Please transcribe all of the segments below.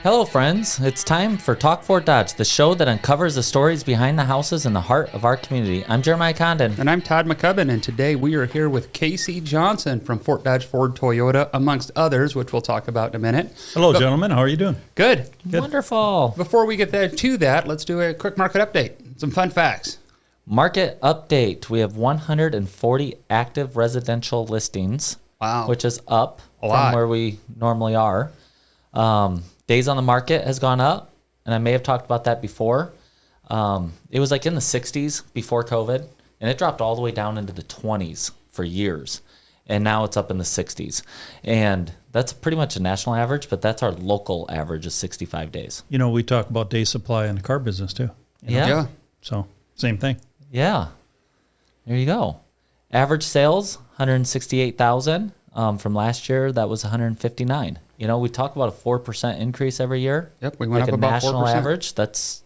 Hello, friends. It's time for Talk Fort Dodge, the show that uncovers the stories behind the houses in the heart of our community. I'm Jeremiahjcondon. And I'm Todd McCubbin, and today we are here with Casey Johnson from Fort Dodge Ford Toyota, amongst others, which we'll talk about in a minute. Hello, gentlemen. How are you doing? Good. Wonderful. Before we get to that, let's do a quick market update. Some fun facts. Market update. We have 140 active residential listings, Wow. which is up A from lot. where we normally are. Days on the market has gone up, and I may have talked about that before. It was like in the 60s before COVID, and it dropped all the way down into the 20s for years. And now it's up in the 60s. And that's pretty much a national average, but that's our local average is 65 days. You know, we talk about day supply in the car business too. Yeah. So, same thing. Yeah. There you go. Average sales, 168,000. From last year, that was 159. You know, we talk about a 4% increase every year. Yep, we went like up a about national 4%. average. That's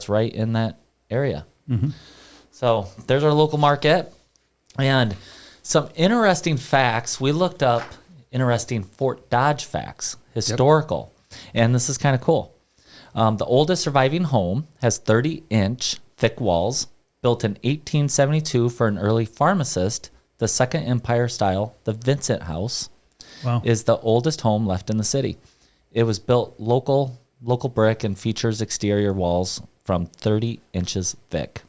right in that area. Mm-hmm. So there's our local market. And some interesting facts. We looked up interesting Fort Dodge facts, historical. And this is kind of cool. The oldest surviving home has 30-inch thick walls, built in 1872 for an early pharmacist. The Second Empire style, the Vincent House, Wow. is the oldest home left in the city. It was built local brick and features exterior walls from 30 inches thick.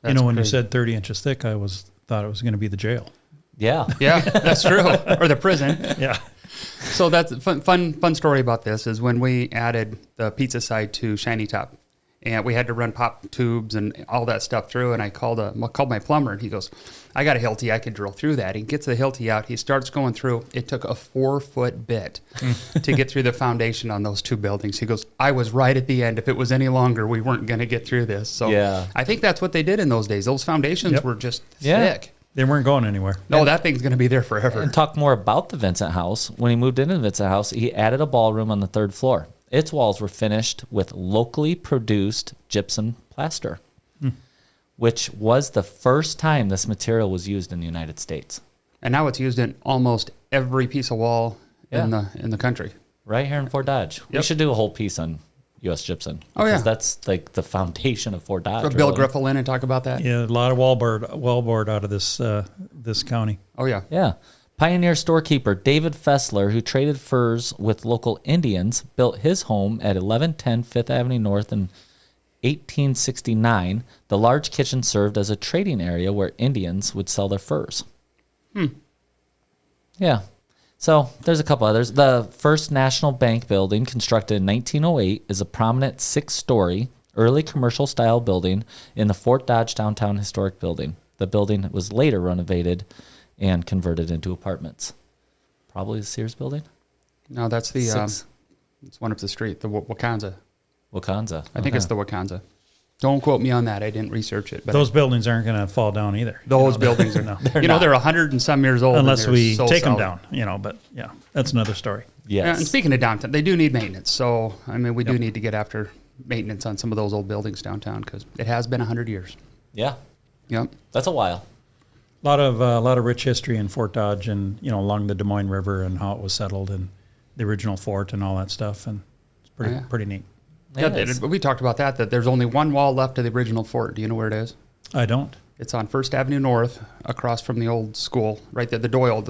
You know, when crazy. you said 30 inches thick, I thought it was going to be the jail. Yeah. Yeah, that's true. Or the prison. Yeah. So that's a fun story about this is when we added the pizza side to Shiny Top, and we had to run pop tubes and all that stuff through, and I called my plumber, and he goes, I got a Hilti, I could drill through that. He gets the Hilti out, he starts going through. It took a 4-foot bit to get through the foundation on those two buildings. He goes, I was right at the end. If it was any longer, we weren't going to get through this. So Yeah. I think that's what they did in those days. Those foundations Yep. were just Yeah. thick. They weren't going anywhere. No, that thing's going to be there forever. And talk more about the Vincent House. When he moved into the Vincent House, he added a ballroom on the third floor. Its walls were finished with locally produced gypsum plaster, which was the first time this material was used in the United States. And now it's used in almost every piece of wall in the country. Right here in Fort Dodge. We Yep. should do a whole piece on U.S. gypsum. Oh, yeah. Because that's like the foundation of Fort Dodge. Bill really. Griffel in and talk about that. Yeah, a lot of wallboard out of this county. Oh, yeah. Yeah. Pioneer storekeeper David Fessler, who traded furs with local Indians, built his home at 1110 Fifth Avenue North in 1869. The large kitchen served as a trading area where Indians would sell their furs. Yeah. So there's a couple others. The First National Bank building, constructed in 1908, is a prominent 6-story, early commercial-style building in the Fort Dodge Downtown Historic Building. The building was later renovated and converted into apartments. Probably the Sears building? No, that's the Six. it's one up the street, the Wakanza. Wakanza. I think it's the Wakanza. Don't quote me on that. I didn't research it. But Those buildings aren't going to fall down either. those buildings are they're 100 and some years old. Unless and they're we so take them solid. down, but yeah, that's another story. Yes. Yeah, and speaking of downtown, they do need maintenance. So, I mean, we do need to get after maintenance on some of those old buildings downtown because it has been 100 years. Yeah. Yep. That's a while. A lot of rich history in Fort Dodge and, along the Des Moines River and how it was settled and the original fort and all that stuff. And it's pretty neat. It is. We talked about that there's only one wall left of the original fort. Do you know where it is? I don't. It's on First Avenue North, across from the old school, right there, the Doyle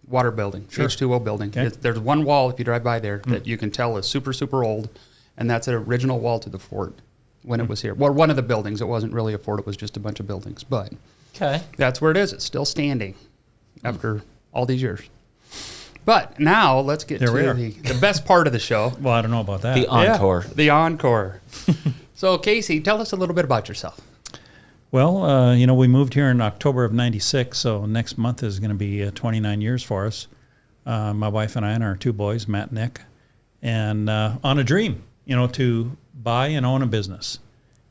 water building, Sure. H2O building. Okay. There's one wall, if you drive by there, that you can tell is super, super old, and that's an original wall to the fort when it was here. Well, one of the buildings. It wasn't really a fort. It was just a bunch of buildings. But Okay. that's where it is. It's still standing after all these years. But now let's get There we to are. the best part of the show, Well, I don't know about that. The encore. the encore. So, Casey, tell us a little bit about yourself. Well, we moved here in October of '96, so next month is going to be 29 years for us. My wife and I and our 2 boys, Matt and Nick, and on a dream, to buy and own a business.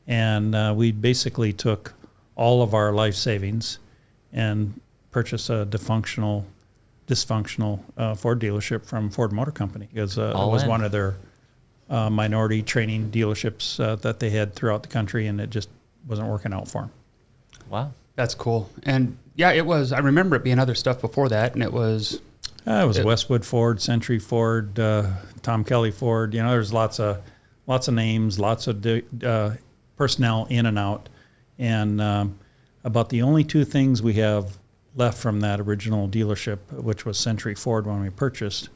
And we basically took all of our life savings and purchased a dysfunctional Ford dealership from Ford Motor Company because it All was in. one of their minority training dealerships that they had throughout the country, and it just wasn't working out for them. Wow. That's cool. And yeah, it was. I remember it being other stuff before that, and it was It was Westwood Ford, Century Ford, Tom Kelly Ford. There's lots of names, lots of personnel in and out, and about the only two things we have left from that original dealership, which was Century Ford when we purchased,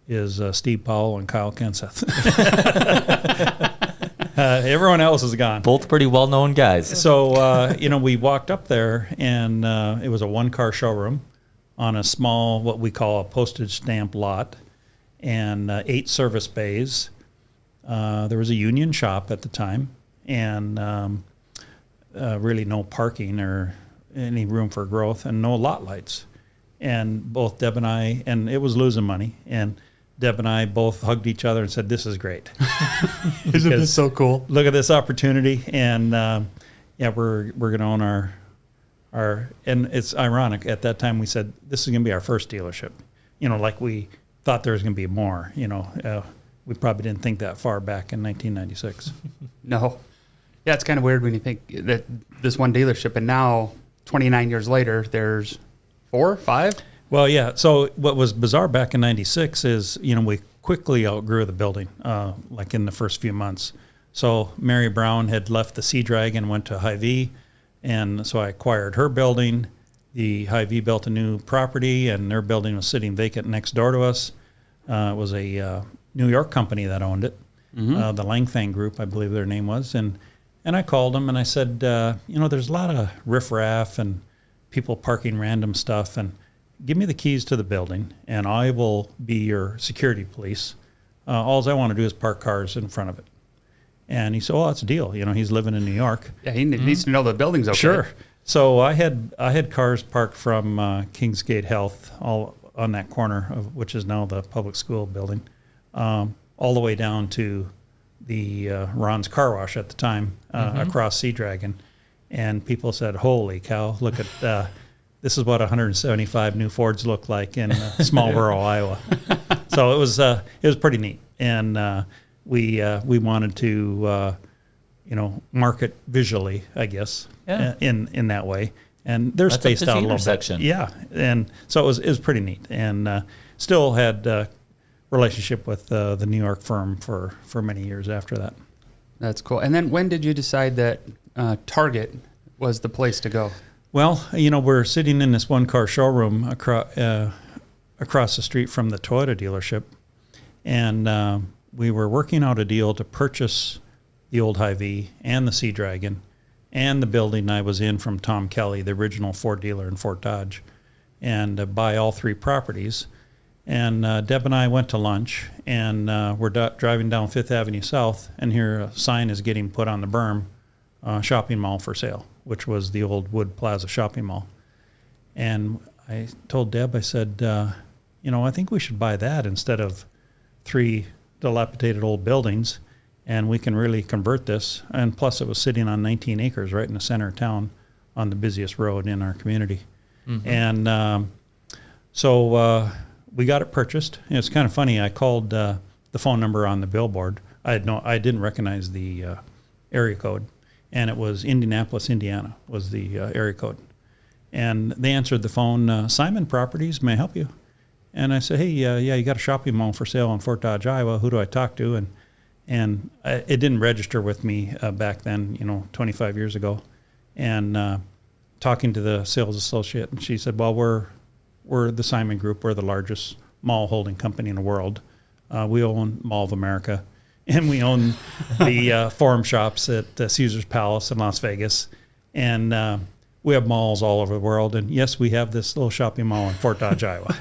is Steve Powell and Kyle Kenseth. Everyone else is gone. Both pretty well-known guys. So, we walked up there, and it was a one-car showroom on a small, what we call a postage stamp lot, and 8 service bays. There was a union shop at the time, and really no parking or any room for growth, and no lot lights. And both Deb and I, and it was losing money, and Deb and I both hugged each other and said, "This is great." Isn't this so cool? Look at this opportunity, and we're going to own our. And it's ironic. At that time, we said this is going to be our first dealership. Like we thought there was going to be more. We probably didn't think that far back in 1996. No, yeah, it's kind of weird when you think that this one dealership, and now 29 years later, there's 4, 5. Well, yeah. So what was bizarre back in 96 is, we quickly outgrew the building, like in the first few months. So Mary Brown had left the Sea Dragon and went to Hy-Vee, and so I acquired her building. The Hy-Vee built a new property, and their building was sitting vacant next door to us. It was a New York company that owned it, the Langfang Group, I believe their name was. And I called them, and I said, there's a lot of riffraff and people parking random stuff, and give me the keys to the building, and I will be your security police. All I want to do is park cars in front of it. And he said, "Oh, that's a deal." He's living in New York. Yeah, he needs to know the building's okay. Sure. So I had cars parked from Kingsgate Health, all on that corner of which is now the public school building, all the way down to the Ron's Car Wash at the time, across Sea Dragon. And people said, "Holy cow! Look at this is what 175 new Fords look like in small rural Iowa." So it was pretty neat, and we wanted to market visually, I guess, in that way. And they're spaced out a little bit. Yeah, and so it was pretty neat, and still had a relationship with the New York firm for many years after that. That's cool. And then when did you decide that Target was the place to go? Well, we're sitting in this one-car showroom across the street from the Toyota dealership, and we were working out a deal to purchase the old Hy-Vee and the Sea Dragon and the building I was in from Tom Kelly, the original Ford dealer in Fort Dodge, and buy all 3 properties. And Deb and I went to lunch, and we're driving down 5th Avenue South, and here a sign is getting put on the berm, shopping mall for sale, which was the old Wood Plaza shopping mall. And I told Deb, I said, I think we should buy that instead of 3 dilapidated old buildings, and we can really convert this. And plus, it was sitting on 19 acres right in the center of town on the busiest road in our community. And so we got it purchased. It's kind of funny. I called the phone number on the billboard. I didn't recognize the area code, and it was Indianapolis, Indiana was the area code. And they answered the phone, "Simon Properties, may I help you?" And I said, "Hey, you got a shopping mall for sale in Fort Dodge, Iowa. Who do I talk to?" And it didn't register with me back then, 25 years ago. And talking to the sales associate, and she said, "Well, we're the Simon Group. We're the largest mall holding company in the world. We own Mall of America, and we own the Forum Shops at Caesar's Palace in Las Vegas, and we have malls all over the world. And yes, we have this little shopping mall in Fort Dodge, Iowa.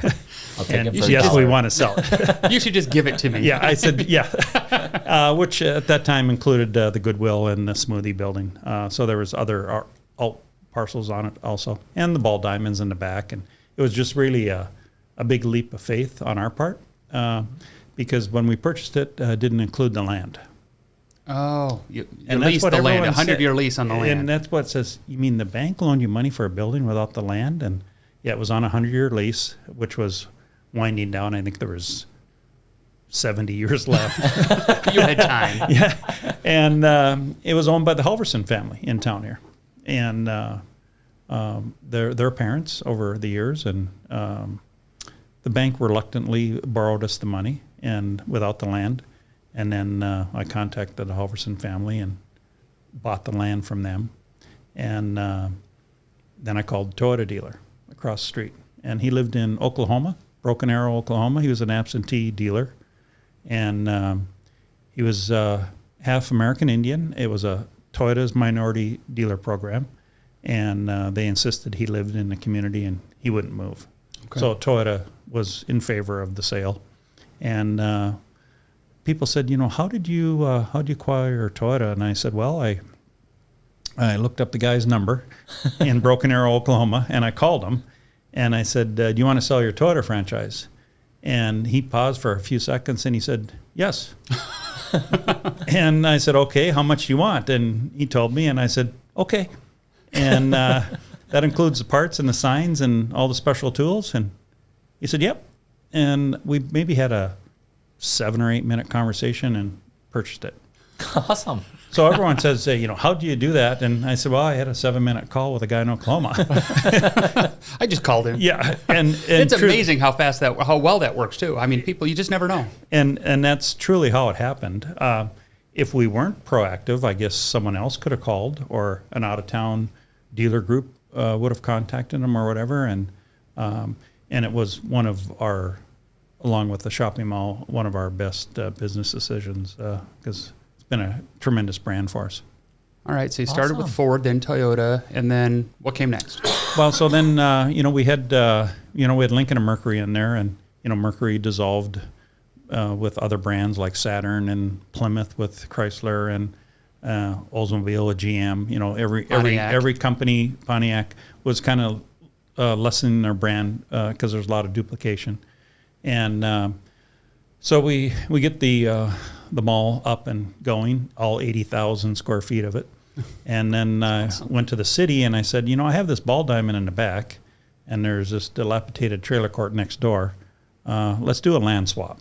And yes, we want to sell it." You should just give it to me. Yeah, I said, yeah, which at that time included the Goodwill and the Smoothie building. So there was other alt parcels on it also, and the ball diamonds in the back. And it was just really a big leap of faith on our part, because when we purchased it, didn't include the land. Oh, you And leased that's what the land, a everyone 100-year lease on the land. And that's what it says. You mean the bank loaned you money for a building without the land? And yeah, it was on a 100-year lease, which was winding down. I think there was 70 years left. You had time. Yeah, and it was owned by the Halverson family in town here, and their parents over the years, and the the bank reluctantly borrowed us the money and without the land. And then I contacted the Halverson family and bought the land from them. And then I called the Toyota dealer across the street. And he lived in Oklahoma, Broken Arrow, Oklahoma. He was an absentee dealer. And he was half American Indian. It was a Toyota's minority dealer program. And they insisted he lived in the community and he wouldn't move. Okay. So Toyota was in favor of the sale. And people said, how did you acquire Toyota? And I said, well, I looked up the guy's number in Broken Arrow, Oklahoma, and I called him. And I said, do you want to sell your Toyota franchise? And he paused for a few seconds and he said, yes. And I said, okay, how much do you want? And he told me, and I said, okay. And that includes the parts and the signs and all the special tools. And he said, yep. And we maybe had a 7 or 8 minute conversation and purchased it. Awesome. So everyone says, how do you do that? And I said, well, I had a 7-minute call with a guy in Oklahoma. I just called him. Yeah. And it's amazing how well that works too. I mean, people, you just never know. And that's truly how it happened. If we weren't proactive, I guess someone else could have called, or an out-of-town dealer group would have contacted them or whatever. And it was one of our, along with the shopping mall, one of our best business decisions because it's been a tremendous brand for us. All right, so you started with Ford, then Toyota, and then what came next? Well, so then we had Lincoln and Mercury in there, and Mercury dissolved with other brands like Saturn and Plymouth with Chrysler and Oldsmobile with GM. Every company, Pontiac, was kind of lessening their brand because there's a lot of duplication. And so we get the mall up and going, all 80,000 square feet of it. And then I went to the city and I said, I have this ball diamond in the back and there's this dilapidated trailer court next door. Let's do a land swap,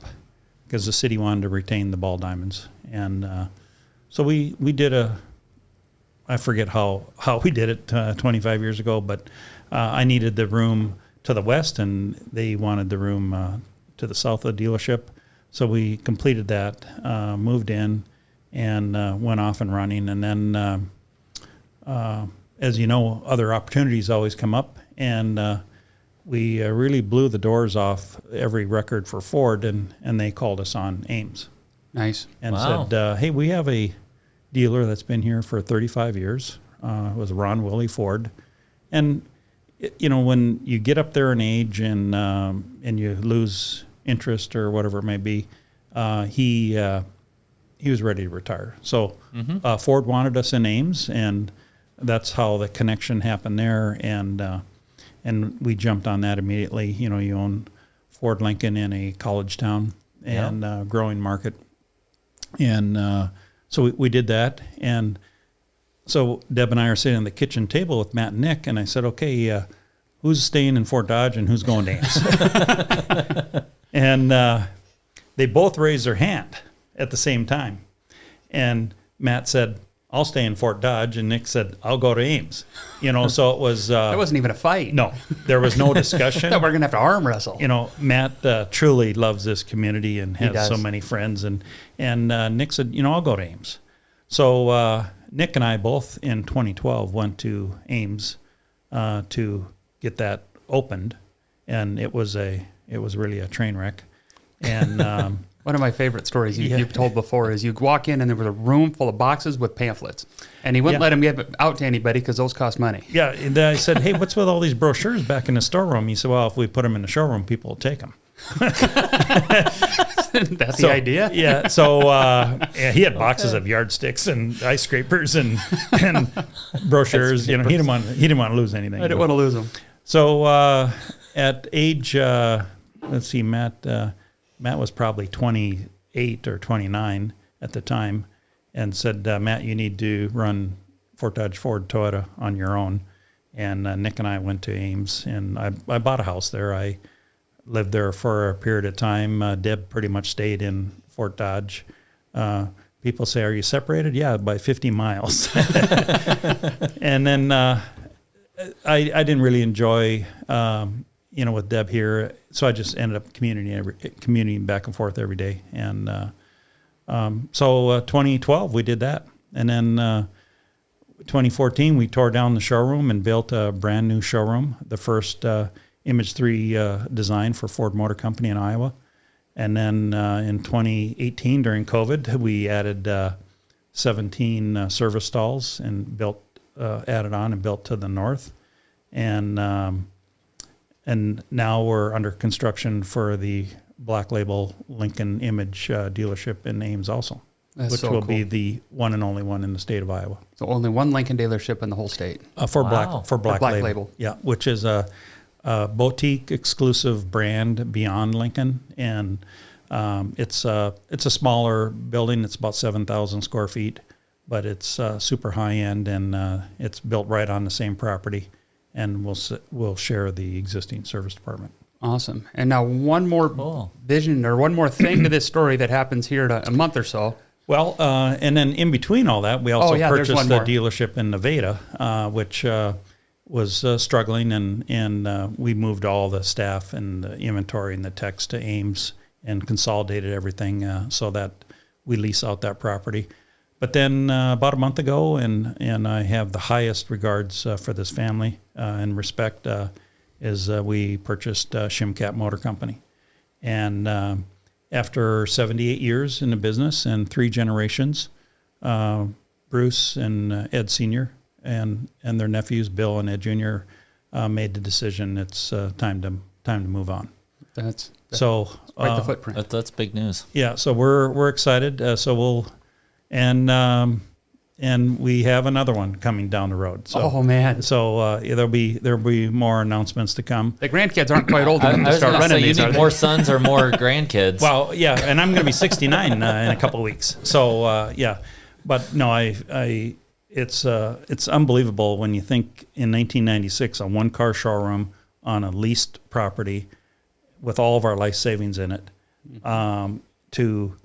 because the city wanted to retain the ball diamonds. And so we did I forget how we did it 25 years ago, but I needed the room to the west and they wanted the room to the south of the dealership. So we completed that, moved in, and went off and running. And then, as you know, other opportunities always come up, and we really blew the doors off every record for Ford, and they called us on Ames. Nice. And said, hey, we have a dealer that's been here for 35 years. It was Ron Willie Ford. And, when you get up there in age and you lose interest or whatever it may be, he was ready to retire. So Ford wanted us in Ames, and that's how the connection happened there. And we jumped on that immediately. You own Ford Lincoln in a college town and growing market. And so we did that. And so Deb and I are sitting at the kitchen table with Matt and Nick, and I said, okay, who's staying in Fort Dodge and who's going to Ames? And they both raised their hand at the same time. And Matt said, I'll stay in Fort Dodge. And Nick said, I'll go to Ames. So it was... that wasn't even a fight. No, there was no discussion. I thought we were going to have to arm wrestle. Matt truly loves this community and has so many friends. And Nick said, I'll go to Ames. So Nick and I both in 2012 went to Ames to get that opened. And it was really a train wreck. And one of my favorite stories you've told before is you walk in and there was a room full of boxes with pamphlets, and he wouldn't let them give it out to anybody because those cost money. Yeah, and then I said, hey, what's with all these brochures back in the storeroom? He said, well, if we put them in the showroom, people will take them. That's the idea? Yeah, so he had boxes of yardsticks and ice scrapers and brochures. He didn't want to lose anything. I didn't want to lose them. So at age, let's see, Matt was probably 28 or 29 at the time, and said, Matt, you need to run Fort Dodge Ford Toyota on your own. And Nick and I went to Ames, and I bought a house there. I lived there for a period of time. Deb pretty much stayed in Fort Dodge. People say, are you separated? Yeah, by 50 miles. And then I didn't really enjoy with Deb here, so I just ended up commuting back and forth every day. And so 2012 we did that, and then 2014 we tore down the showroom and built a brand new showroom, the first Image 3 design for Ford Motor Company in Iowa. And then in 2018 during COVID we added 17 service stalls and added on and built to the north, and now we're under construction for the Black Label Lincoln Image dealership in Ames also, which will be the one and only one in the state of Iowa. So only one Lincoln dealership in the whole state For Wow. Black Black Label. Label. Yeah, which is a boutique exclusive brand beyond Lincoln, and it's a smaller building. It's about 7,000 square feet, but it's super high end, and it's built right on the same property, and we'll share the existing service department. Awesome. And now one more vision or one more thing to this story that happens here in a month or so. Well, and then in between all that, we also there's purchased one the more. dealership in Nevada, which was struggling, and we moved all the staff and the inventory and the techs to Ames and consolidated everything so that we lease out that property. But then about a month ago, and I have the highest regards for this family and respect, is we purchased Shimkat Motor Company. And after 78 years in the business and 3 generations, Bruce and Ed Sr. and their nephews, Bill and Ed Jr., made the decision it's time to move on. That's So quite the footprint. That's big news. yeah, so we're excited. So we'll and we have another one coming down the road. So, Oh, man. So there'll be more announcements to come. The grandkids aren't quite old I enough to was start going to say, running you these, are need they? more sons or more grandkids. Well, yeah, and I'm going to be 69 in a couple of weeks. So yeah, but no, it's unbelievable when you think in 1996 a one-car showroom on a leased property with all of our life savings in it, to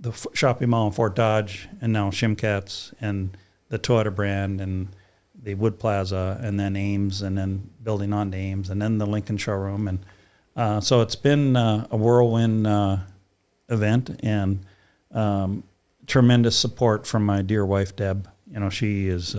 the shopping mall in Fort Dodge, and now Shimkat's and the Toyota brand and the Wood Plaza, and then Ames, and then building on to Ames, and then the Lincoln showroom. And so it's been a whirlwind event, and tremendous support from my dear wife, Deb. She's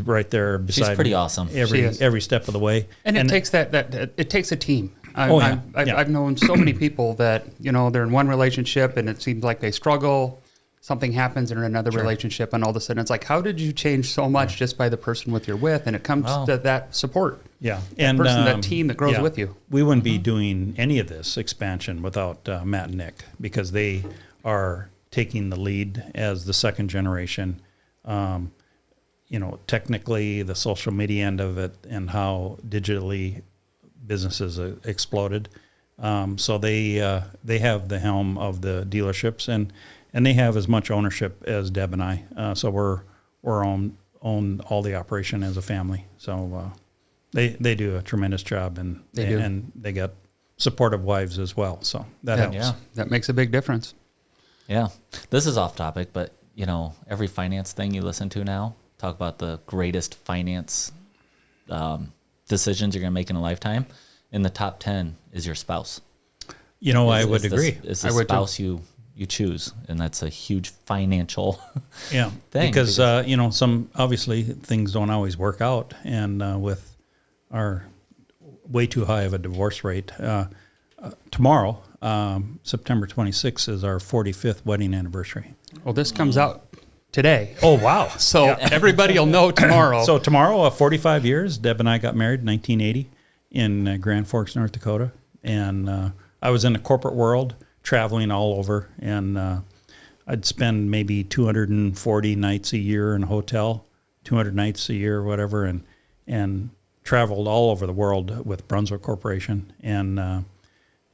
right there beside She's pretty me awesome. every step of the way. And it takes it takes a team. Yeah. I've known so many people that, they're in one relationship and it seems like they struggle. Something happens in another relationship, and all of a sudden it's like, how did you change so much just by the person with you're with? And it comes to that support. Yeah, And that team that grows with you. We wouldn't be doing any of this expansion without Matt and Nick, because they are taking the lead as the second generation. Technically the social media end of it and how digitally businesses exploded. So they have the helm of the dealerships, and they have as much ownership as Deb and I. So we're own all the operation as a family. So they do a tremendous job, and they got supportive wives as well. So that helps. Yeah. That makes a big difference. Yeah. This is off topic, but every finance thing you listen to now, talk about the greatest finance decisions you're going to make in a lifetime. In the top 10 is your spouse. I would agree. It's the spouse you choose, and that's a huge financial Yeah, thing. because some obviously things don't always work out, and with our way too high of a divorce rate, tomorrow, September 26th, is our 45th wedding anniversary. Well, this comes out today. Oh wow! So everybody will know tomorrow. So tomorrow, 45 years. Deb and I got married in 1980 in Grand Forks, North Dakota, and I was in the corporate world, traveling all over, and I'd spend maybe 240 nights a year in a hotel, 200 nights a year, whatever, and traveled all over the world with Brunswick Corporation, and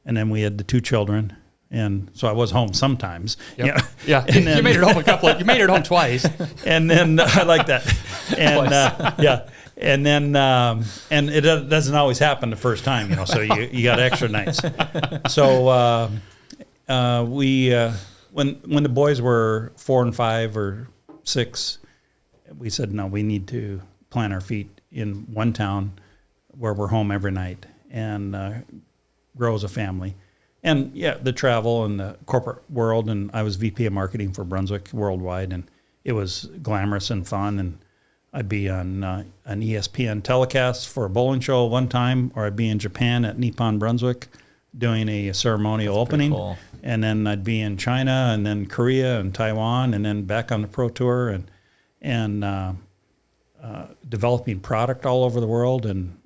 then we had the 2 children, and so I was home sometimes. Yep. Yeah, And then, you made it home you made it home twice. and then I like that, and yeah. And then, and it doesn't always happen the first time, so you got extra nights. So we, when the boys were 4 and 5 or 6, we said, no, we need to plant our feet in one town where we're home every night and grow as a family. And yeah, the travel and the corporate world, and I was VP of marketing for Brunswick worldwide, and it was glamorous and fun. And I'd be on an ESPN telecast for a bowling show one time, or I'd be in Japan at Nippon Brunswick doing a ceremonial opening. Cool. And then I'd be in China, and then Korea and Taiwan, and then back on the pro tour, and developing product all over the world. And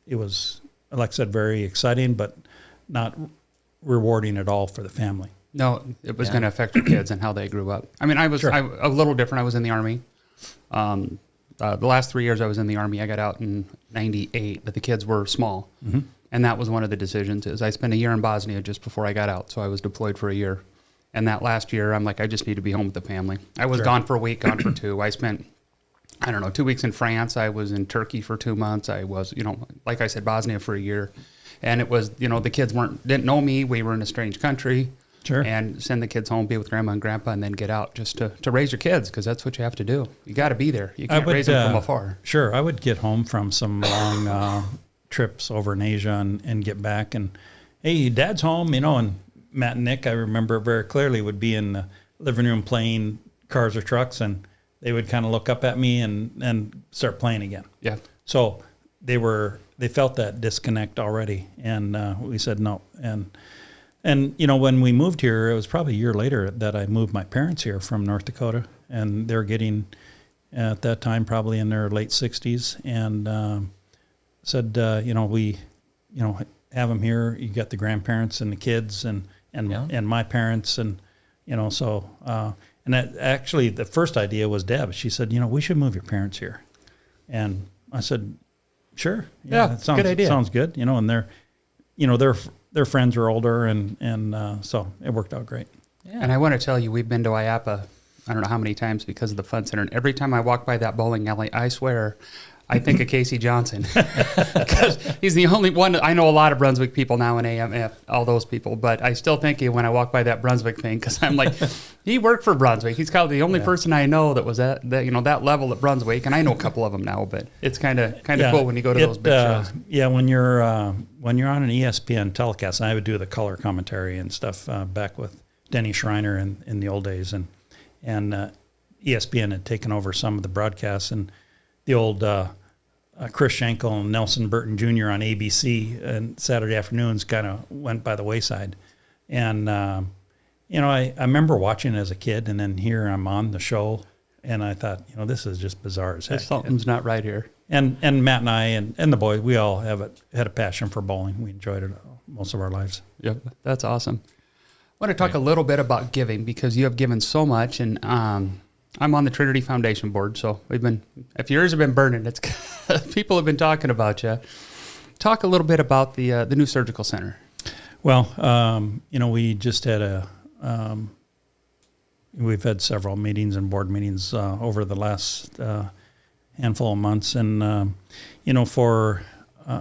it was, like I said, very exciting, but not rewarding at all for the family. No, it was going to affect your kids and how they grew up. I mean, I was a little different. I was in the Army. The last 3 years I was in the Army, I got out in 98, but the kids were small. Mm-hmm. And that was one of the decisions, is I spent a year in Bosnia just before I got out. So I was deployed for a year. And that last year, I'm like, I just need to be home with the family. I was gone for a week, gone for two. I spent, 2 weeks in France. I was in Turkey for 2 months. I was, like I said, Bosnia for a year. And it was, the kids didn't know me. We were in a strange country. Sure. And send the kids home, be with grandma and grandpa, and then get out just to raise your kids, because that's what you have to do. You got to be there. You can't raise them from afar. Sure. I would get home from some long trips over in Asia and get back and, hey, Dad's home, and Matt and Nick, I remember very clearly, would be in the living room playing cars or trucks, and they would kind of look up at me and start playing again. Yeah. So they felt that disconnect already, and we said no. And when we moved here, it was probably a year later that I moved my parents here from North Dakota, and they're getting, at that time, probably in their late 60s, and said, we, have them here. You got the grandparents and the kids and my parents, and, so, and that actually the first idea was Deb. She said, we should move your parents here. And I said, sure. Yeah, that sounds good idea. Sounds good. And their friends are older, and so it worked out great. Yeah. And I want to tell you, we've been to IAPA, I don't know how many times, because of the Fun Center. And every time I walk by that bowling alley, I swear, I think of Casey Johnson, because he's the only one. I know a lot of Brunswick people now in AMF, all those people, but I still think of you when I walk by that Brunswick thing, because I'm like, he worked for Brunswick. He's kind of the only person I know that was at that level at Brunswick, and I know a couple of them now. But it's kind of cool when you go to those big shows. Yeah, when you're on an ESPN telecast, and I would do the color commentary and stuff back with Denny Schreiner in the old days, and ESPN had taken over some of the broadcasts, and the old Chris Schenkel and Nelson Burton Jr. on ABC and Saturday afternoons kind of went by the wayside. And, I remember watching it as a kid, and then here I'm on the show, and I thought, this is just bizarre as heck. Something's not right here. And Matt and I and the boys, we all had a passion for bowling. We enjoyed it most of our lives. Yep, that's awesome. I want to talk a little bit about giving, because you have given so much, and I'm on the Trinity Foundation board, so if your ears have been burning, it's people have been talking about you. Talk a little bit about the new surgical center. Well, we just had we've had several meetings and board meetings over the last handful of months, and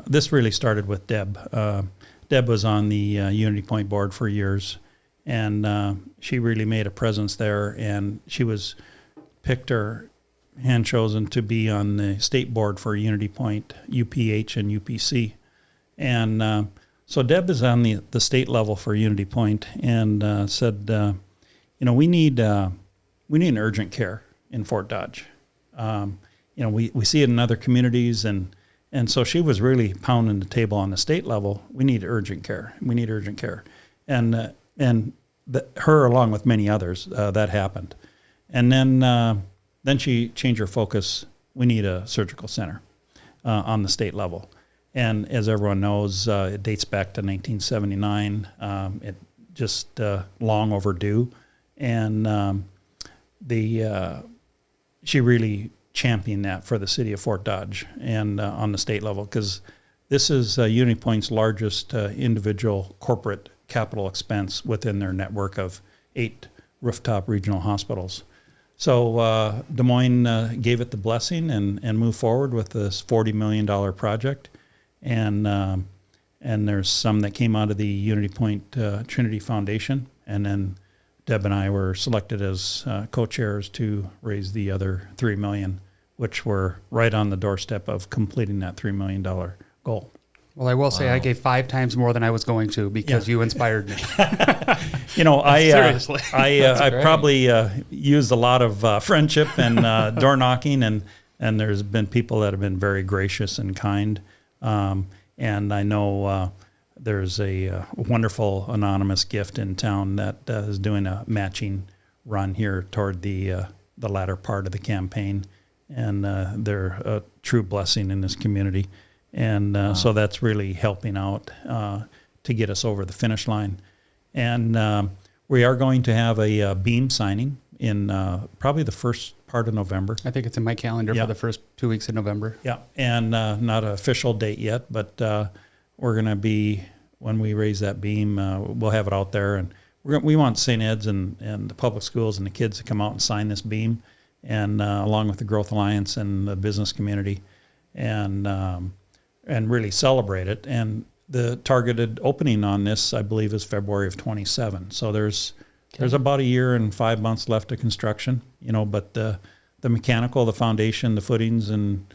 this really started with Deb. Deb was on the Unity Point board for years, and she really made a presence there, and she was picked her hand chosen to be on the state board for Unity Point, UPH, and UPC. And so Deb is on the state level for Unity Point, and said, we need an urgent care in Fort Dodge. We see it in other communities, and so she was really pounding the table on the state level. We need urgent care. We need urgent care. And her, along with many others, that happened. And then she changed her focus. We need a surgical center on the state level. And as everyone knows, it dates back to 1979. It just long overdue. And she really championed that for the city of Fort Dodge and on the state level, because this is Unity Point's largest individual corporate capital expense within their network of 8 rooftop regional hospitals. So Des Moines gave it the blessing and moved forward with this $40 million project. And there's some that came out of the Unity Point Trinity Foundation. And then Deb and I were selected as co-chairs to raise the other $3 million which we're right on the doorstep of completing that $3 million goal. Well, I will say I gave 5 times more than I was going to because you inspired me. Seriously. I great. probably used a lot of friendship and door knocking, and there's been people that have been very gracious and kind. And I know there's a wonderful anonymous gift in town that is doing a matching run here toward the latter part of the campaign, and they're a true blessing in this community. And so that's really helping out to get us over the finish line. And we are going to have a beam signing in probably the first part of November. I think it's in my calendar for the first 2 weeks of November. Yeah, and not an official date yet, but we're going to be, when we raise that beam, we'll have it out there. And we want St. Ed's and the public schools and the kids to come out and sign this beam, and along with the Growth Alliance and the business community, and really celebrate it. And the targeted opening on this, I believe, is February of 27. So there's about a year and 5 months left of construction, but the mechanical, the foundation, the footings, and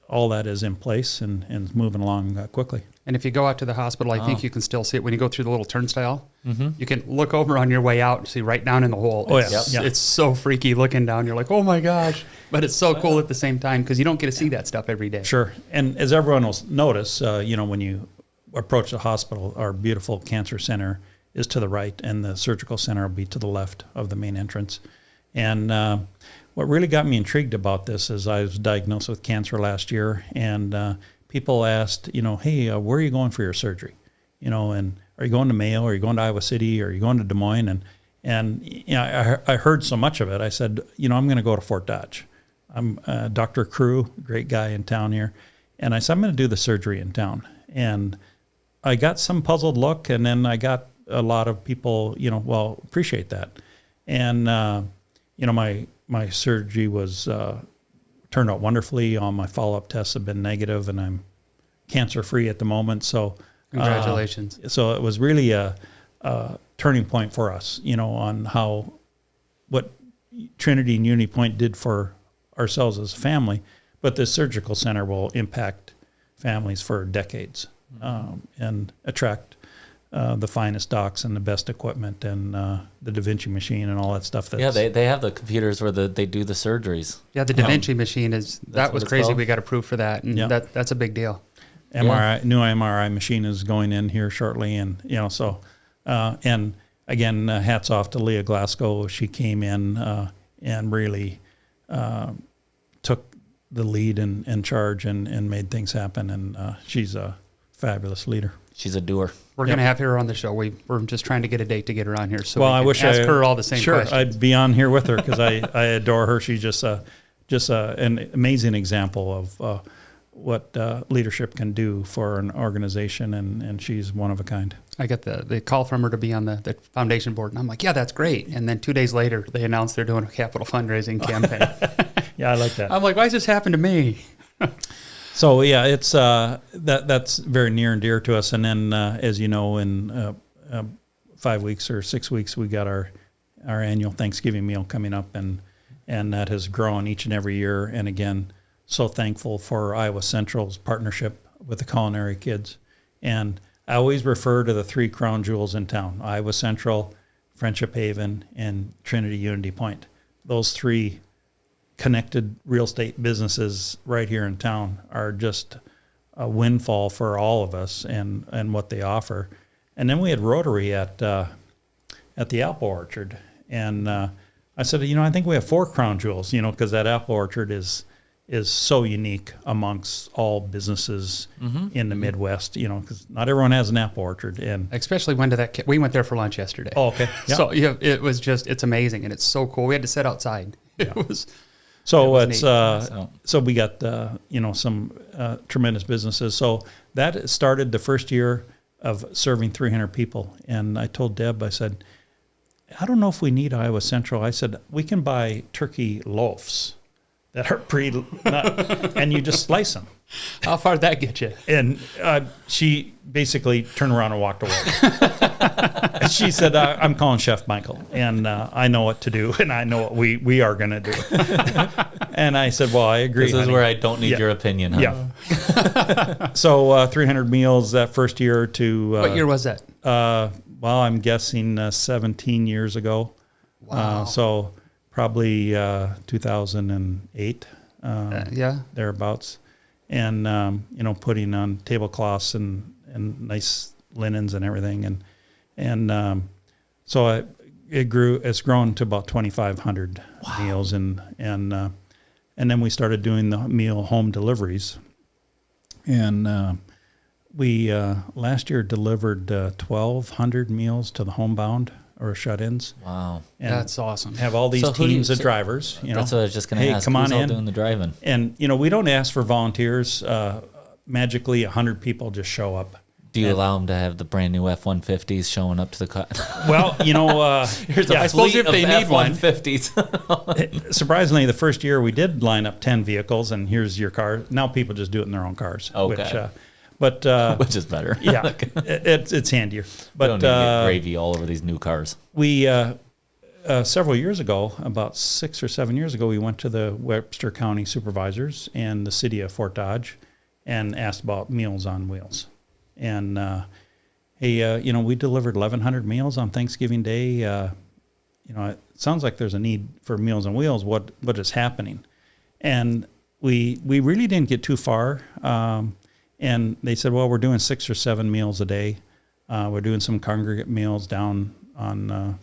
all that is in place and moving along quickly. And if you go out to the hospital, I think you can still see it when you go through the little turnstile. Mm-hmm. You can look over on your way out and see right down in the hole. Oh, It's so freaky looking down. You're like, oh my gosh. But it's so cool at the same time because you don't get to see that stuff every day. Sure. And as everyone will notice, when you approach the hospital, our beautiful cancer center is to the right, and the surgical center will be to the left of the main entrance. And what really got me intrigued about this is I was diagnosed with cancer last year, and people asked, hey, where are you going for your surgery? And are you going to Mayo? Are you going to Iowa City? Are you going to Des Moines? And I heard so much of it. I said, I'm going to go to Fort Dodge. I'm Dr. Crew, great guy in town here. And I said, I'm going to do the surgery in town. And I got some puzzled look, and then I got a lot of people, appreciate that. And, my surgery was turned out wonderfully. All my follow-up tests have been negative, and I'm cancer-free at the moment. So congratulations. So it was really a turning point for us, on what Trinity and Unity Point did for ourselves as a family. But the surgical center will impact families for decades, and attract the finest docs and the best equipment and the Da Vinci machine and all that stuff. They have the computers where they do the surgeries. Yeah, the Da Vinci machine that was crazy. Called? We got approved for that, and that's a big deal. New MRI machine is going in here shortly, and and again, hats off to Leah Glasgow. She came in and really took the lead and charge and made things happen, and she's a fabulous leader. She's a doer. We're going to have her on the show. We're just trying to get a date to get her on here. So I wish ask her all the same sure, questions. I'd be on here with her because I adore her. She's just an amazing example of what leadership can do for an organization, and she's one of a kind. I got the call from her to be on the foundation board, and I'm like, yeah, that's great. And then 2 days later, they announced they're doing a capital fundraising campaign. Yeah, I like that. I'm like, why does this happen to me? So yeah, it's that's very near and dear to us. And then, as you know, in 5 weeks or 6 weeks, we got our annual Thanksgiving meal coming up, and that has grown each and every year. And again, so thankful for Iowa Central's partnership with the culinary kids. And I always refer to the 3 crown jewels in town: Iowa Central, Friendship Haven, and Trinity Unity Point. Those 3 connected real estate businesses right here in town are just a windfall for all of us and what they offer. And then we had Rotary at the apple orchard, and I said, I think we have 4 crown jewels, because that apple orchard is so unique amongst all businesses in the Midwest, because not everyone has an apple orchard. And especially we went there for lunch yesterday. Oh, okay. Yeah. So it was it's amazing, and it's so cool. We had to sit outside. Yeah. It was. So so we got some tremendous businesses. So that started the first year of serving 300 people, and I told Deb, I said, I don't know if we need Iowa Central. I said, we can buy turkey loaves that are and you just slice them. How far did that get you? And she basically turned around and walked away. And she said, I'm calling Chef Michael, and I know what to do, and I know what we are going to do. And I said, well, I agree. This is honey. where I don't need Yeah. your opinion, huh? Yeah. So 300 meals that first year to. What year was that? Well, I'm guessing 17 years ago. Wow. So probably 2008. Yeah. Thereabouts. And, putting on tablecloths and nice linens and everything. So it's grown to about 2,500 meals. And then we started doing the meal home deliveries. And we last year delivered 1,200 meals to the homebound or shut-ins. Wow. And That's awesome. have all these So who do you- teams of so- drivers. That's what I was just going to hey, ask. come Who's on all in. doing the driving? And, we don't ask for volunteers. Magically, 100 people just show up. Do you allow them to have the brand new F-150s showing up to the cut? Well, Here's a I suppose fleet if they of need one. F-150s. surprisingly, the first year we did line up 10 vehicles, and here's your car. Now people just do it in their own cars. Okay. Which Which is better. yeah, it's handier. We don't But need to get gravy all over these new cars. we several years ago, about 6 or 7 years ago, we went to the Webster County supervisors and the city of Fort Dodge and asked about Meals on Wheels. And hey, we delivered 1,100 meals on Thanksgiving Day. It sounds like there's a need for Meals on Wheels. What is happening? And we really didn't get too far. And they said, well, we're doing 6 or 7 meals a day. We're doing some congregate meals down on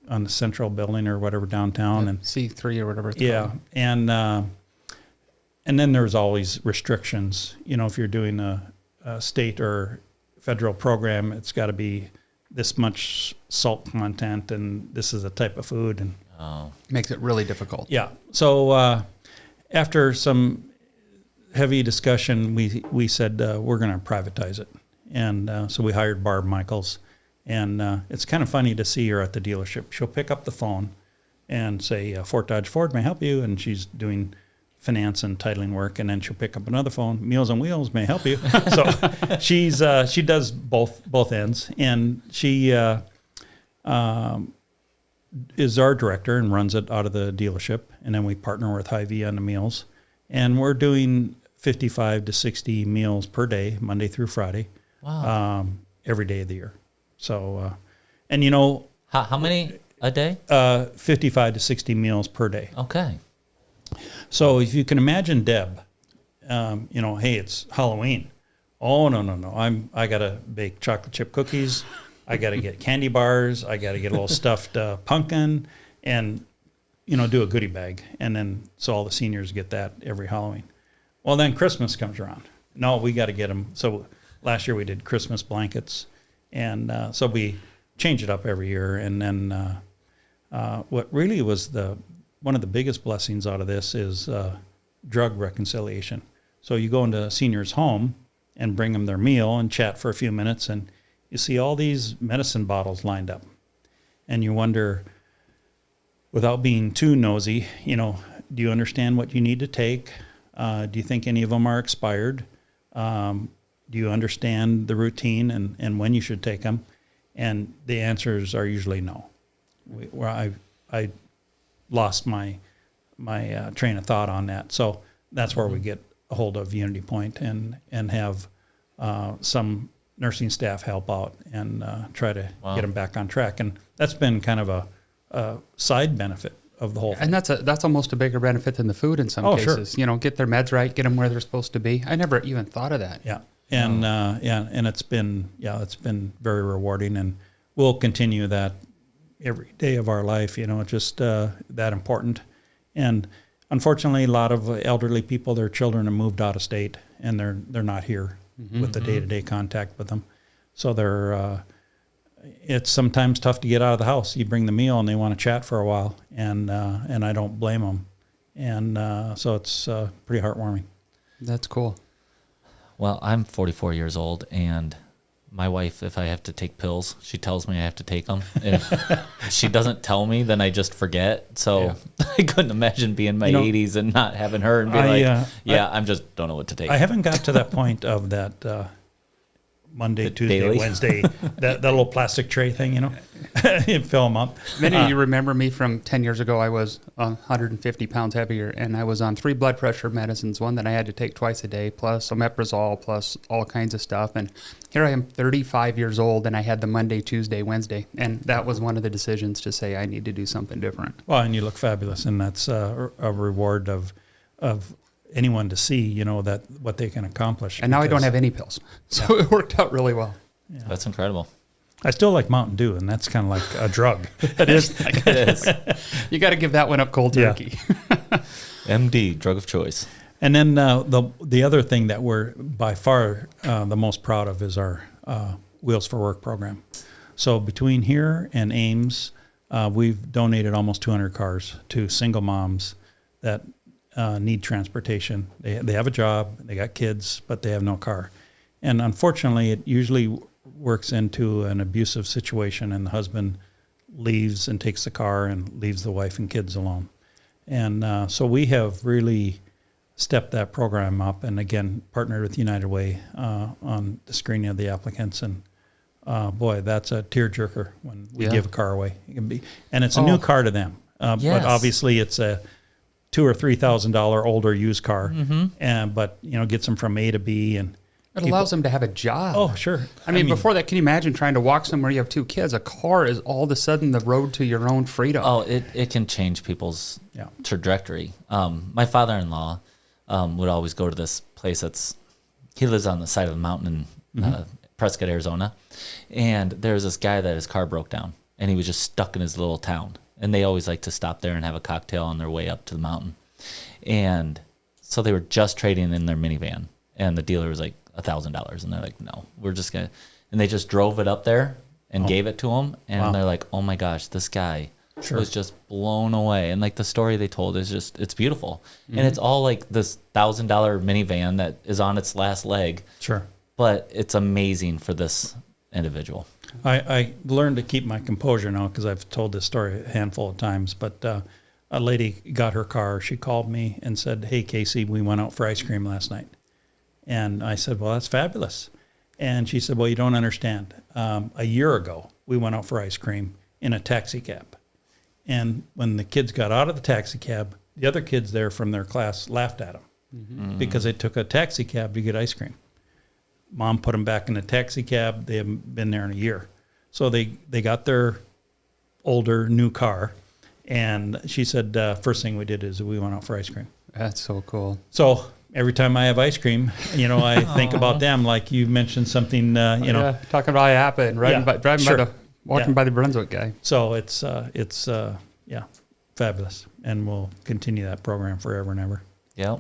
the central building or whatever downtown. And C3 or whatever it's yeah, called. and then there's always restrictions. If you're doing a state or federal program, it's got to be this much salt content, and this is a type of food. And Makes it really difficult. yeah, so after some heavy discussion, we said we're going to privatize it, and so we hired Barb Michaels. And it's kind of funny to see her at the dealership. She'll pick up the phone and say, Fort Dodge Ford, may I help you? And she's doing finance and titling work. And then she'll pick up another phone, Meals on Wheels, may I help you? So she does both ends. And she is our director and runs it out of the dealership. And then we partner with Hy-Vee on the meals. And we're doing 55 to 60 meals per day, Monday through Friday, every day of the year. So, How many a day? 55 to 60 meals per day. Okay. So if you can imagine Deb, hey, it's Halloween. Oh, no. I got to bake chocolate chip cookies. I got to get candy bars. I got to get a little stuffed pumpkin and, do a goodie bag. And then, so all the seniors get that every Halloween. Well, then Christmas comes around. No, we got to get them. So last year we did Christmas blankets. And so we change it up every year. And then what really was one of the biggest blessings out of this is drug reconciliation. So you go into a senior's home and bring them their meal and chat for a few minutes, and you see all these medicine bottles lined up. And you wonder, without being too nosy, do you understand what you need to take? Do you think any of them are expired? Do you understand the routine and when you should take them? And the answers are usually no. I lost my train of thought on that. So that's where we get a hold of Unity Point and have some nursing staff help out and try to get them back on track. And that's been kind of a side benefit of the whole thing. And that's almost a bigger benefit than the food in some cases. Sure. Get their meds right, get them where they're supposed to be. I never even thought of that. Yeah. And and it's been very rewarding, and we'll continue that every day of our life. It's just that important. And unfortunately, a lot of elderly people, their children have moved out of state, and they're not here with the day-to-day contact with them. So it's sometimes tough to get out of the house. You bring the meal, and they want to chat for a while, and I don't blame them. And so it's pretty heartwarming. That's cool. Well, I'm 44 years old, and my wife, if I have to take pills, she tells me I have to take them. If she doesn't tell me, then I just forget. So I couldn't imagine being in my 80s and not having her and be I just don't know what to take. I haven't got to that point of that Monday, Tuesday, daily? Wednesday, that little plastic tray thing, fill them up. Many of you remember me from 10 years ago. I was 150 pounds heavier, and I was on 3 blood pressure medicines, one that I had to take twice a day, plus omeprazole, plus all kinds of stuff. And here I am, 35 years old, and I had the Monday, Tuesday, Wednesday. And that was one of the decisions to say I need to do something different. Well, and you look fabulous, and that's a reward of anyone to see, that what they can accomplish. And now I don't have any pills. So it worked out really well. Yeah. That's incredible. I still like Mountain Dew, and that's kind of like a drug. It is. It is. You got to give that one up cold turkey. MD, drug of choice. And then the other thing that we're by far the most proud of is our Wheels for Work program. So between here and Ames, we've donated almost 200 cars to single moms that need transportation. They have a job, they got kids, but they have no car. And unfortunately, it usually works into an abusive situation, and the husband leaves and takes the car and leaves the wife and kids alone. And so we have really stepped that program up, and again, partnered with United Way on the screening of the applicants. And boy, that's a tearjerker when we give a car away. It can be, and it's a new car to them. But obviously it's a $2,000 or $3,000 older used car, but gets them from A to B, and it allows them to have a job. Oh, sure. I mean, before that, can you imagine trying to walk somewhere you have 2 kids? A car is all of a sudden the road to your own freedom. Oh, it can change people's trajectory. My father-in-law would always go to this place he lives on the side of the mountain in Prescott, Arizona. And there's this guy that his car broke down, and he was just stuck in his little town. And they always like to stop there and have a cocktail on their way up to the mountain. And so they were just trading in their minivan, and the dealer was like, $1,000, and they're like, no, we're just gonna, and they just drove it up there and gave it to him, and they're like, oh my gosh, this guy was just blown away. And like the story they told is just, it's beautiful, and it's all like this $1,000 minivan that is on its last leg, but it's amazing for this individual. I learned to keep my composure now, because I've told this story a handful of times, but a lady got her car. She called me and said, hey, Casey, we went out for ice cream last night. And I said, well, that's fabulous. And she said, well, you don't understand. A year ago, we went out for ice cream in a taxi cab. And when the kids got out of the taxi cab, the other kids there from their class laughed at them because they took a taxi cab to get ice cream. Mom put them back in the taxi cab. They haven't been there in a year. So they got their older new car. And she said, first thing we did is we went out for ice cream. That's so cool. So every time I have ice cream, I think about them. Like you mentioned something, talking about it happened, walking by the Brunswick guy. So it's fabulous, and we'll continue that program forever and ever. Yeah.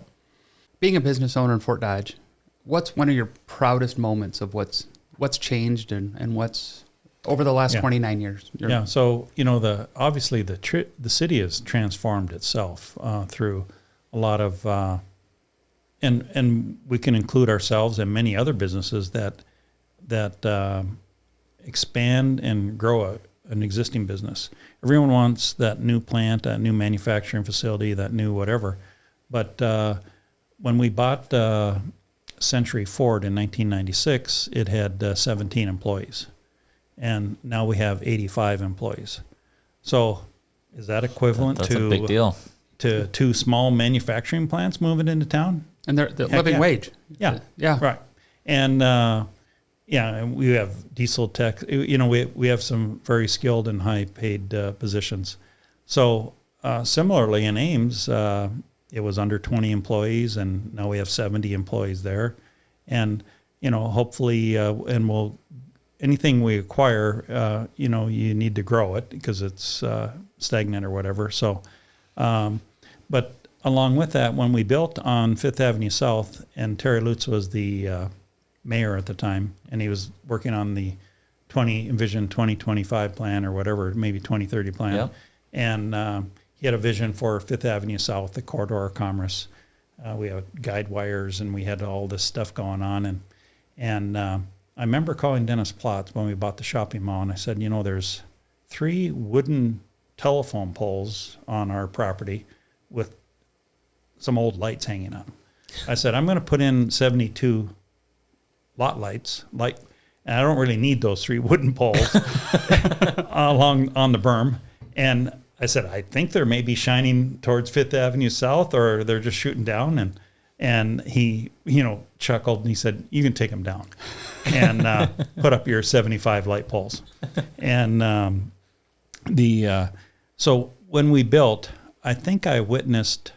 Being a business owner in Fort Dodge, what's one of your proudest moments of what's changed and what's over the last 29 years? Yeah. So obviously the city has transformed itself through a lot of. And we can include ourselves and many other businesses that expand and grow an existing business. Everyone wants that new plant, that new manufacturing facility, that new whatever. But when we bought Century Ford in 1996, it had 17 employees. And now we have 85 employees. So is that equivalent That's a big deal. to 2 small manufacturing plants moving into town? And they're living wage. Yeah. Right. And, and we have diesel tech. We have some very skilled and high-paid positions. So similarly in Ames, it was under 20 employees, and now we have 70 employees there. And, hopefully, and anything we acquire, you need to grow it because it's stagnant or whatever. So, but along with that, when we built on Fifth Avenue South, and Terry Lutz was the mayor at the time, and he was working on the Envision 2025 plan or whatever, maybe 2030 plan. Yep. And he had a vision for Fifth Avenue South, the corridor of commerce. We had guide wires, and we had all this stuff going on. And I remember calling Dennis Plotz when we bought the shopping mall, and I said, there's 3 wooden telephone poles on our property with some old lights hanging on them. I said, I'm going to put in 72 lot lights, and I don't really need those 3 wooden poles along on the berm. And I said, I think they're maybe shining towards Fifth Avenue South, or they're just shooting down. And he, chuckled, and he said, you can take them down and put up your 75 light poles. And so when we built, I think I witnessed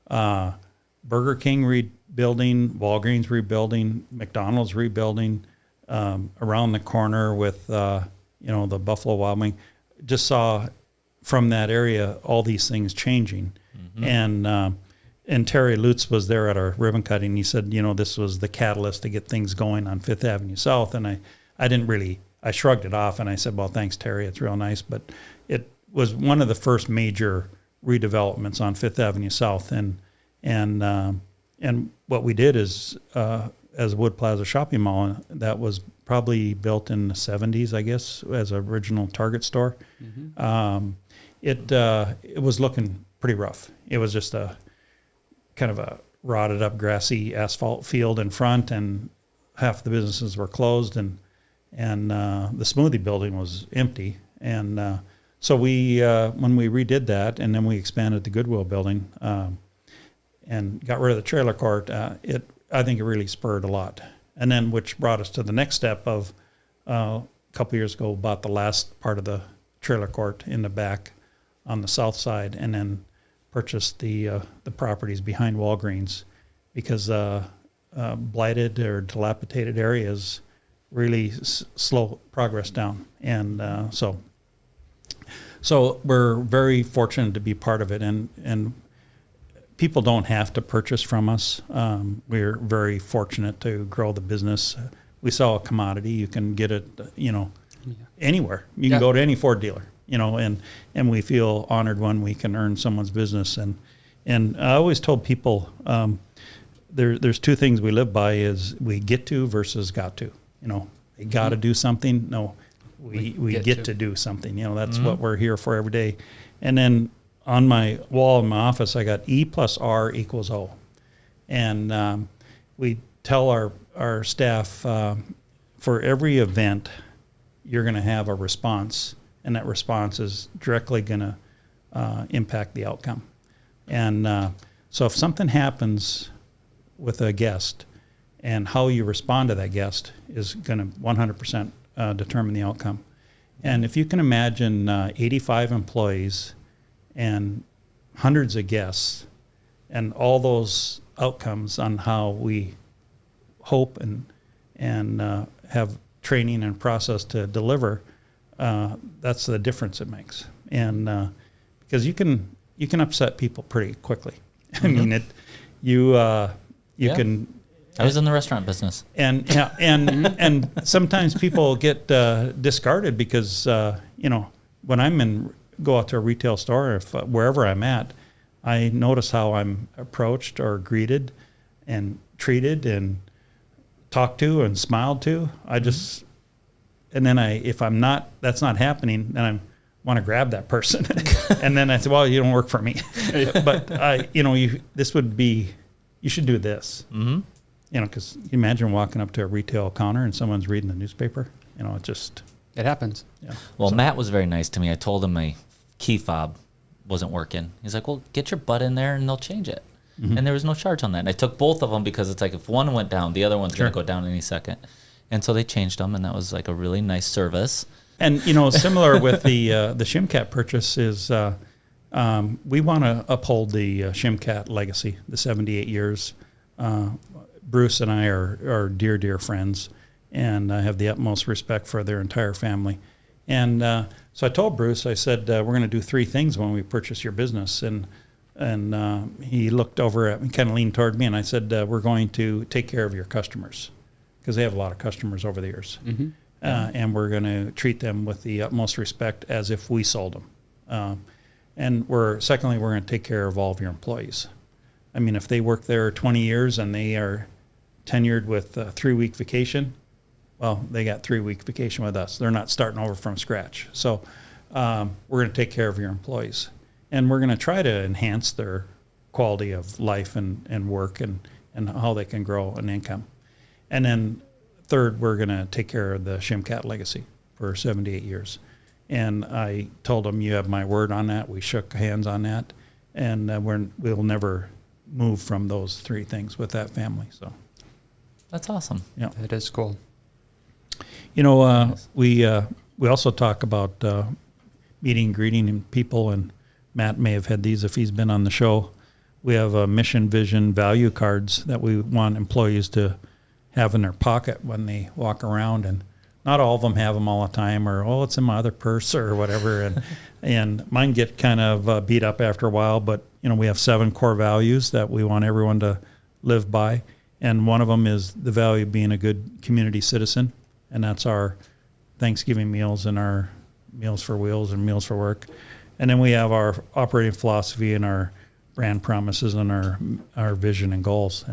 Burger King rebuilding, Walgreens rebuilding, McDonald's rebuilding, around the corner with, the Buffalo Wild Wing. Just saw from that area all these things changing. Mm-hmm. And Terry Lutz was there at our ribbon cutting. He said, this was the catalyst to get things going on Fifth Avenue South. And I shrugged it off, and I said, well, thanks, Terry. It's real nice. But it was one of the first major redevelopments on Fifth Avenue South. And what we did is, as Wood Plaza Shopping Mall, that was probably built in the 70s, I guess, as an original Target store. Mm-hmm. It was looking pretty rough. It was just a kind of a rotted up grassy asphalt field in front, and half the businesses were closed, and the smoothie building was empty. And so we when we redid that, and then we expanded the Goodwill building and got rid of the trailer court, I think it really spurred a lot. And then, which brought us to the next step of a couple years ago, bought the last part of the trailer court in the back on the south side, and then purchased the properties behind Walgreens, because blighted or dilapidated areas really slow progress down. And so we're very fortunate to be part of it, and people don't have to purchase from us. We're very fortunate to grow the business. We sell a commodity. You can get it, anywhere. You can go to any Ford dealer, and we feel honored when we can earn someone's business. And I always told people, there's 2 things we live by: is we get to versus got to. They got to do something. No, we get to do something. That's what we're here for every day. And then on my wall in my office, I got E plus R equals O. And we tell our staff, for every event, you're going to have a response, and that response is directly going to impact the outcome. And so if something happens with a guest, and how you respond to that guest is going to 100% determine the outcome. And if you can imagine 85 employees and hundreds of guests, and all those outcomes on how we hope and have training and process to deliver, that's the difference it makes. And because you can upset people pretty quickly. I mean, you can. I was in the restaurant business, and sometimes people get discarded because when go out to a retail store, if wherever I'm at, I notice how I'm approached or greeted and treated and talked to and smiled to. I just, and then if that's not happening, then I want to grab that person, and then I say, well, you don't work for me, but you should do this. Mm-hmm. Because you imagine walking up to a retail counter and someone's reading the newspaper. It happens. Yeah. Well, Matt was very nice to me. I told him my key fob wasn't working. He's like, well, get your butt in there and they'll change it. Mm-hmm. And there was no charge on that. And I took both of them because it's like if one went down, the other one's going to go down any second. And so they changed them, and that was like a really nice service. And, similar with the Shimkat purchase is we want to uphold the Shimkat legacy, the 78 years. Bruce and I are dear, dear friends, and I have the utmost respect for their entire family. And so I told Bruce, I said, we're going to do 3 things when we purchase your business. And he looked over at me, kind of leaned toward me, and I said, we're going to take care of your customers, because they have a lot of customers over the years. Mm-hmm. And we're going to treat them with the utmost respect as if we sold them. And secondly, we're going to take care of all of your employees. I mean, if they work there 20 years and they are tenured with a 3-week vacation, well, they got 3-week vacation with us. They're not starting over from scratch. So we're going to take care of your employees. And we're going to try to enhance their quality of life and work and how they can grow an income. And then third, we're going to take care of the Shimkat legacy for 78 years. And I told him, you have my word on that. We shook hands on that. And we'll never move from those three things with that family. So That's awesome. yeah, It is cool. you know, we also talk about meeting, greeting, and people. And Matt may have had these if he's been on the show. We have mission, vision, value cards that we want employees to have in their pocket when they walk around, and not all of them have them all the time, or it's in my other purse or whatever. And mine get kind of beat up after a while. But we have 7 core values that we want everyone to live by, and one of them is the value of being a good community citizen, and that's our Thanksgiving meals and our Meals for Wheels and Meals for Work. And then we have our operating philosophy and our brand promises and our vision and goals.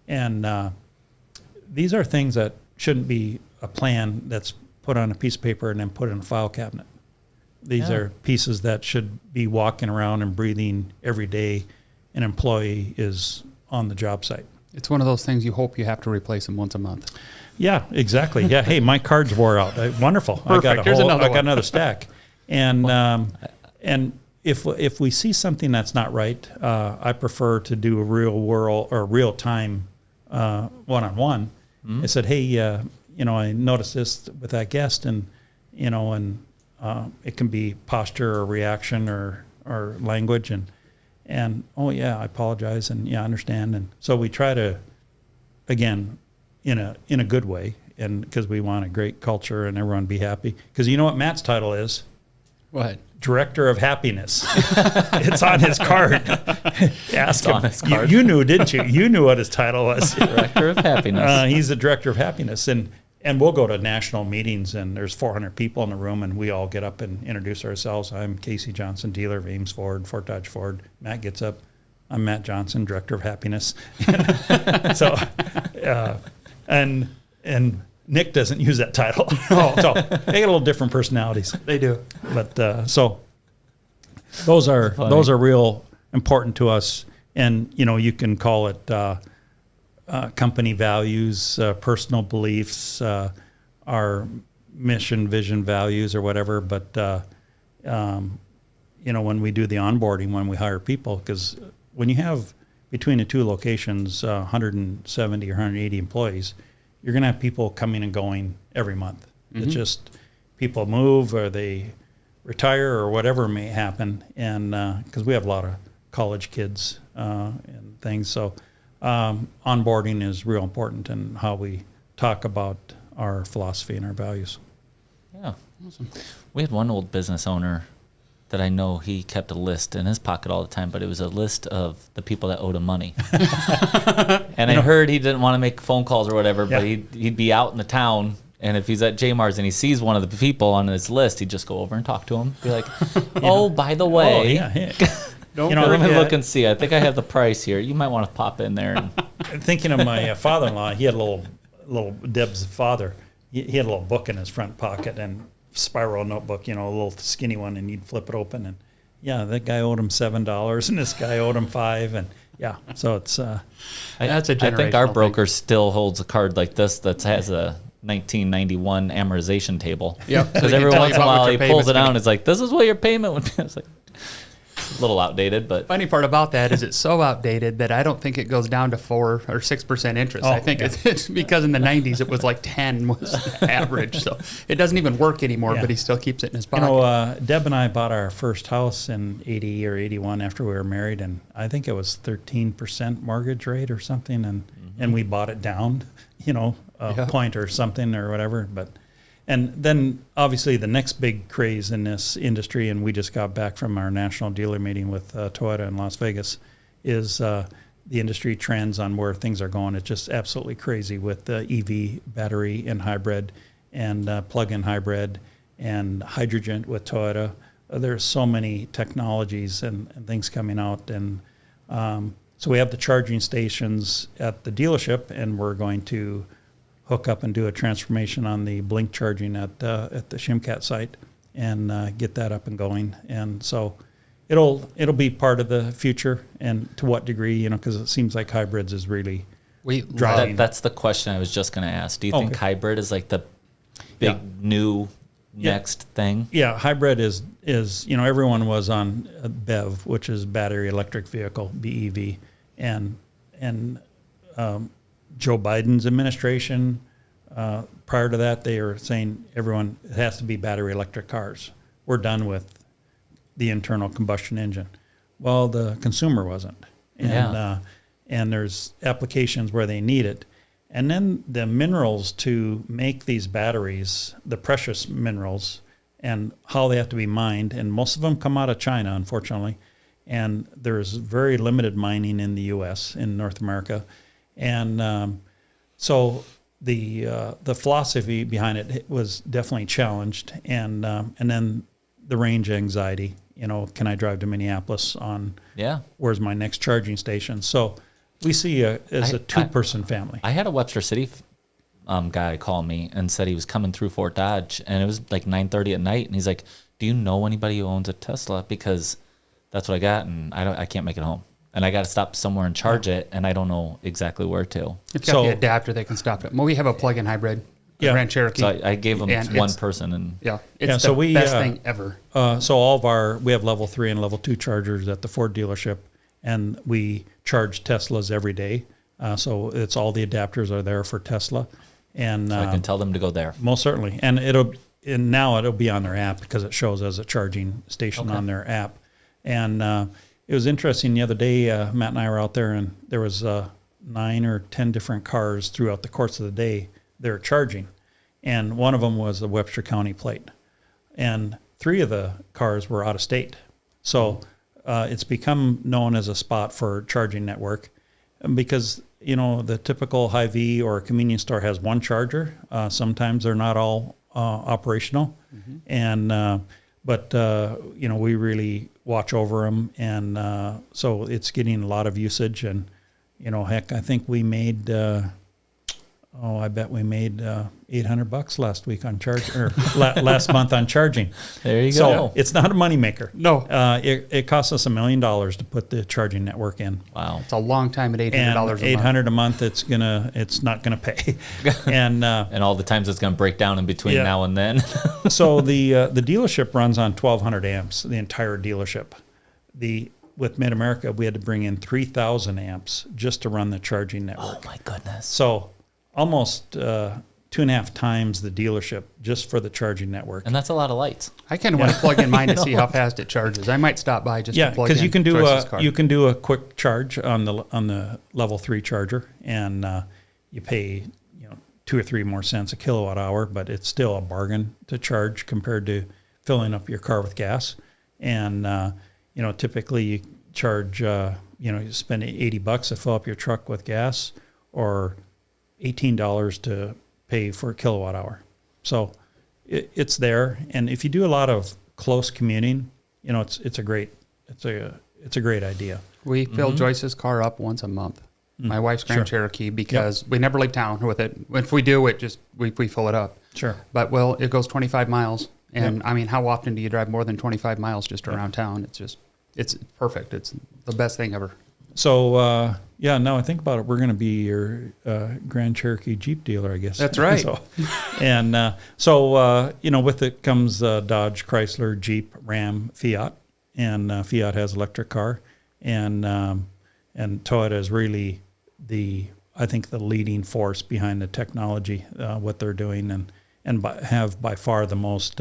And these are things that shouldn't be a plan that's put on a piece of paper and then put in a file cabinet. These are pieces that should be walking around and breathing every day an employee is on the job site. It's one of those things you hope you have to replace them once a month. Yeah, exactly. Yeah, hey, my cards wore out. Wonderful. Perfect. I got one. another stack. And if we see something that's not right, I prefer to do a real world or real time one-on-one. I said, hey, I noticed this with that guest, and it can be posture or reaction or language, and oh yeah, I apologize, and yeah, I understand. And so we try to, again, in a good way, and because we want a great culture and everyone be happy. Because you know what Matt's title is? What? Director of Happiness. It's on his card. Ask him. On his card. You knew, didn't you? You knew what his title was. Director of Happiness. He's the Director of Happiness. And we'll go to national meetings, and there's 400 people in the room, and we all get up and introduce ourselves. I'm Casey Johnson, dealer of Ames Ford, Fort Dodge Ford. Matt gets up. I'm Matt Johnson, Director of Happiness. So, and Nick doesn't use that title. So they get a little different personalities. They do. But so those are real important to us. And you can call it company values, personal beliefs, our mission, vision, values, or whatever. But when we do the onboarding, when we hire people, because when you have between the two locations 170 or 180 employees, you're going to have people coming and going every month. Mm-hmm. It's just people move or they retire or whatever may happen. And because we have a lot of college kids and things. So onboarding is real important in how we talk about our philosophy and our values. Yeah. Awesome. We had one old business owner that I know he kept a list in his pocket all the time, but it was a list of the people that owed him money. And I heard he didn't want to make phone calls or whatever, but he'd be out in the town, and if he's at J-Mars and he sees one of the people on his list, he'd just go over and talk to him. Be like, by the way, Don't let me look and see. I think I have the price here. You might want to pop in there. And thinking of my father-in-law, he had a little Deb's father. He had a little book in his front pocket and spiral notebook, a little skinny one, and you'd flip it open, and that guy owed him $7, and this guy owed him $5, and so it's that's a generational I think our thing. broker still holds a card like this that has a 1991 amortization table. Yep. Because So every tell you once in a about what while your he pulls payment's it gonna out be. and it's like, this is what your payment would be. It's like, a little outdated, but Funny part about that is it's so outdated that I don't think it goes down to 4 or 6% interest. I think it's because in the 90s it was like 10 was average. So it doesn't even work anymore, but he still keeps it in his pocket. Deb and I bought our first house in 80 or 81 after we were married, and I think it was 13% mortgage rate or something, and we bought it down, a point or something or whatever, but. And then, obviously, the next big craze in this industry, and we just got back from our national dealer meeting with Toyota in Las Vegas, is the industry trends on where things are going. It's just absolutely crazy with the EV, battery, and hybrid, and plug-in hybrid, and hydrogen with Toyota. There's so many technologies and things coming out. And so we have the charging stations at the dealership, and we're going to hook up and do a transformation on the Blink charging at the Shimkat site and get that up and going. And so it'll be part of the future, and to what degree, because it seems like hybrids is really driving. That's the question I was just going to ask. Do you think hybrid is like the big new next thing? Yeah, hybrid is everyone was on BEV, which is battery electric vehicle, BEV, and Joe Biden's administration, prior to that, they were saying it has to be battery electric cars. We're done with the internal combustion engine. Well, the consumer wasn't. And there's applications where they need it. And then the minerals to make these batteries, the precious minerals, and how they have to be mined, and most of them come out of China, unfortunately. And there's very limited mining in the U.S., in North America. And so the philosophy behind it was definitely challenged. And then the range anxiety, can I drive to Minneapolis where's my next charging station? So we see as a two-person family. I had a Webster City guy call me and said he was coming through Fort Dodge, and it was like 9:30 at night, and he's like, "Do you know anybody who owns a Tesla? Because that's what I got, and I can't make it home, and I got to stop somewhere and charge it, and I don't know exactly where to." If you got the adapter, they can stop it. Well, we have a plug-in hybrid, Grand Cherokee. So I gave him one person, and it's the best thing ever. So we have level 3 and level 2 chargers at the Ford dealership, and we charge Teslas every day. So it's all the adapters are there for Tesla, and so I can tell them to go there. Most certainly, and now it'll be on their app because it shows as a charging station on their app. And it was interesting the other day. Matt and I were out there, and there was 9 or 10 different cars throughout the course of the day. They were charging, and one of them was a Webster County plate, and 3 of the cars were out of state. So it's become known as a spot for charging network, because the typical Hy-Vee or convenience store has one charger. Sometimes they're not all operational, and but we really watch over them, and so it's getting a lot of usage. And heck, I think we made I bet we made $800 last week on last month on charging. There you go. So it's not a moneymaker. No. It costs us $1 million to put the charging network in. Wow. It's a long time at $800 and a month. $800 a month, it's not gonna pay. And all the times it's gonna break down in between now and then. So the dealership runs on 1,200 amps, the entire dealership. With Mid-America, we had to bring in 3,000 amps just to run the charging network. Oh my goodness. So almost 2.5 times the dealership just for the charging network. And that's a lot of lights. I kind of want to plug in mine to see how fast it charges. I might stop by just to plug in. Yeah, because you can do a quick charge on the level 3 charger, and you pay 2 or 3 more cents a kilowatt hour, but it's still a bargain to charge compared to filling up your car with gas. And typically you charge you spend $80 to fill up your truck with gas, or $18 to pay for a kilowatt hour. So it's there, and if you do a lot of close commuting, it's a great idea. We fill Joyce's car up once a month. My wife's Grand Cherokee, because we never leave town with it. If we do, we fill it up. Sure. But it goes 25 miles, and I mean, how often do you drive more than 25 miles just around town? It's perfect. It's the best thing ever. So, now I think about it, we're going to be your Grand Cherokee Jeep dealer, I guess. That's right. With it comes Dodge, Chrysler, Jeep, Ram, Fiat, and Fiat has electric car, and Toyota is really the leading force behind the technology, what they're doing, and have by far the most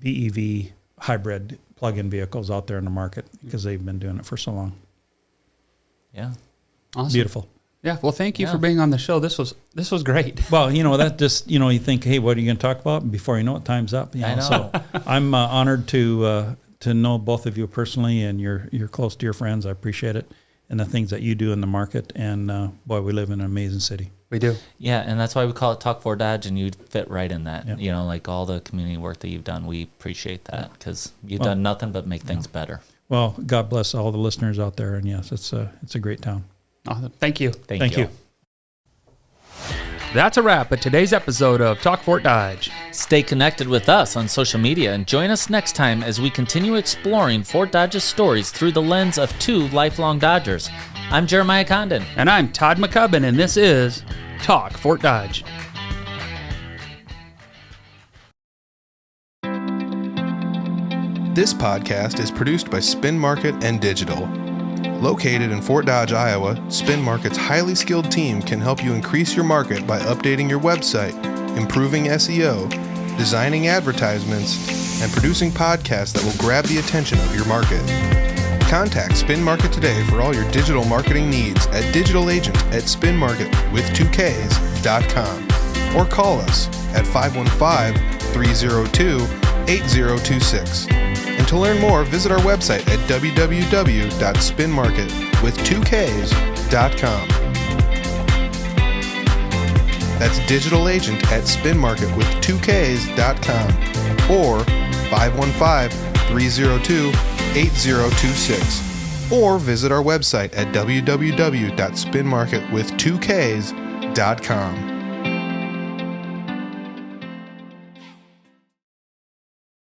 BEV hybrid plug-in vehicles out there in the market, because they've been doing it for so long. Yeah. Awesome. Beautiful. Yeah. Well, thank you for being on the show. This was great. Well, that just, you think, hey, what are you going to talk about? And before you know it, time's up. I know. So I'm honored to know both of you personally, and you're close dear friends. I appreciate it, and the things that you do in the market. And boy, we live in an amazing city. We do. Yeah, and that's why we call it Talk Ford Dodge, and you fit right in that. Yeah. Like all the community work that you've done, we appreciate that, because you've done nothing but make things better. Well, God bless all the listeners out there, and yes, it's a great town. Awesome. Thank you. Thank you. That's a wrap at today's episode of Talk Fort Dodge. Stay connected with us on social media, and join us next time as we continue exploring Fort Dodge's stories through the lens of 2 lifelong Dodgers. I'm Jeremiah Condon. And I'm Todd McCubbin, and this is Talk Fort Dodge. This podcast is produced by Spin Market and Digital. Located in Fort Dodge, Iowa, Spin Market's highly skilled team can help you increase your market by updating your website, improving SEO, designing advertisements, and producing podcasts that will grab the attention of your market. Contact Spin Market today for all your digital marketing needs at digitalagent@spinmarket.com or call us at 515-302-8026. And to learn more, visit our website at www.spinmarket.com. That's digitalagent@spinmarket.com or 515-302-8026. Or visit our website at www.spinmarket.com.